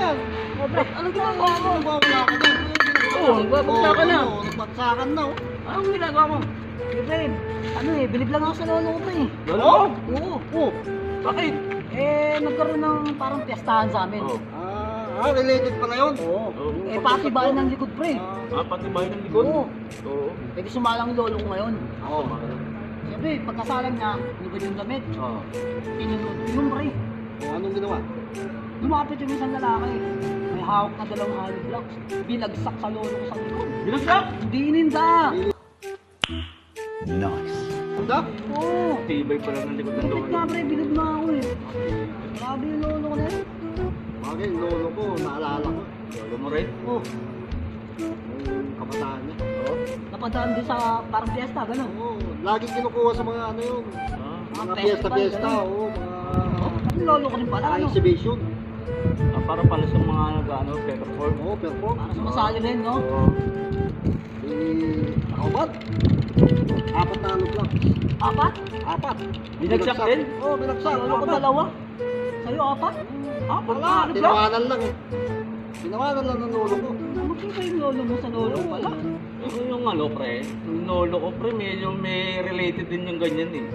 yan? Anong ginagawa mo? Wala ka na. Oo, nagbabagsa ka na. Nagpagsakan na. Anong ginagawa mo? Pre, ano eh, bilib lang ako sa lolo ko pre. Lolo mo? Oo. Oh. Bakit? Nagkaroon ng parang piestahan sa amin. Oh. Related pala yun. Oo. Oo. Pati bahay ng likod pre. Pati bahay ng likod? Oo. Oo. Pwede sumalang yung lolo ko ngayon. Oo. Siyempre, pagkasalang niya, lugod yung damit. Oo. Tinunod ko yung pre. Anong ginawa? Lumapit yung isang lalaki. May hawak na dalawang hollow blocks. Binagsak sa lolo ko sa likod. Binagsak? Hindi ininda. Handa? Oo. Tibay pala ng likod ng Kapit lolo. nga pre, bilib na ako eh. Grabe yung lolo ko na yun. Bagay, yung lolo ko, naalala ko. Lolo mo rin? Oo. Yung kabataan niya. Oo. Napadaan din sa parang fiesta, gano'n. Oo, laging kinukuha sa mga ano yun. Mga piyesta-piyesta, oo, mga Yung lolo ko rin pala, ano? exhibition. Para pala sa mga nag-ano, peppercorn. Oo, perform. Para sumasali rin, no? Oo. Ako ba? Apat na ano lang. Apat? Apat. Binagsak din? Oo, binagsak. Sa lolo ko Apat. dalawa. Sa'yo apat? Apat Wala, na tinawanan lang eh. Tinawanan lang ng lolo ko. Magkita yung lolo mo sa lolo ko pala. Yung ano, pre, yung lolo ko, pre, medyo may related din yung ganyan eh.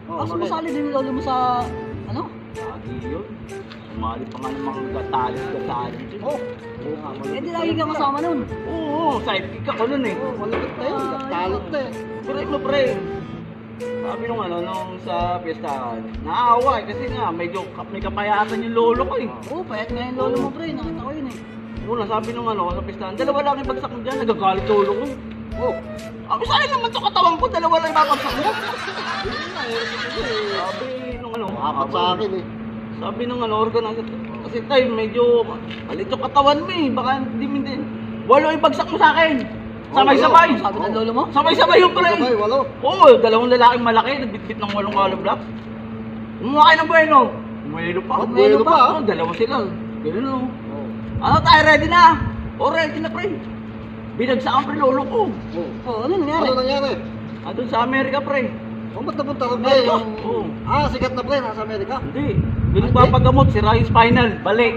Oo, Ah, sumasali din yung lolo mo sa, ano? Lagi yun. Sumali pa nga ng mga gatalis. Oo. Eh di lagi kang kasama nun. Oo, sidekick ako nun eh. Oo, malapit na yun. Talent na eh. Correct mo, pre. Sabi nung ano, nung sa piyestahan, naawa eh, kasi nga, medyo may kapayatan yung lolo ko eh. Oo, payat nga yung lolo mo pre, nakita ko yun eh. Una, sabi nung ano, sa piyestahan, dalawa lang yung bagsak mo dyan, nagagalit lolo ko. Oo. Sabi, sa'yo naman sa katawan ko, dalawa lang yung babagsak mo. Sabi nung ano, Apat sa akin eh. sabi nung ano, organizer, kasi tayo, medyo malit yung katawan mo eh, baka hindi mo din. Walo yung bagsak mo sa akin. Sabay-sabay. Sabi ng lolo mo? Sabay-sabay yung pre. Sabay, walo. Oo, dalawang lalaking malaki, nagbitbit ng 8 hollow blocks. Umuha kayo ng bueno. Umuelo pa. Oh, buwelo pa, ah. Oo, dalawa sila. Ganun o. Oo. Ano tayo, ready na? O, ready na pre. Binagsakan pre lolo ko. Oo. Oo, ano nangyari? Ano nangyari? Doon sa Amerika pre. Oh, ba't napunta ka pre? Amerika? Yung... Oo. Sikat na pre, nasa Amerika. Hindi. Doon papagamot, sira yung spinal. Balik.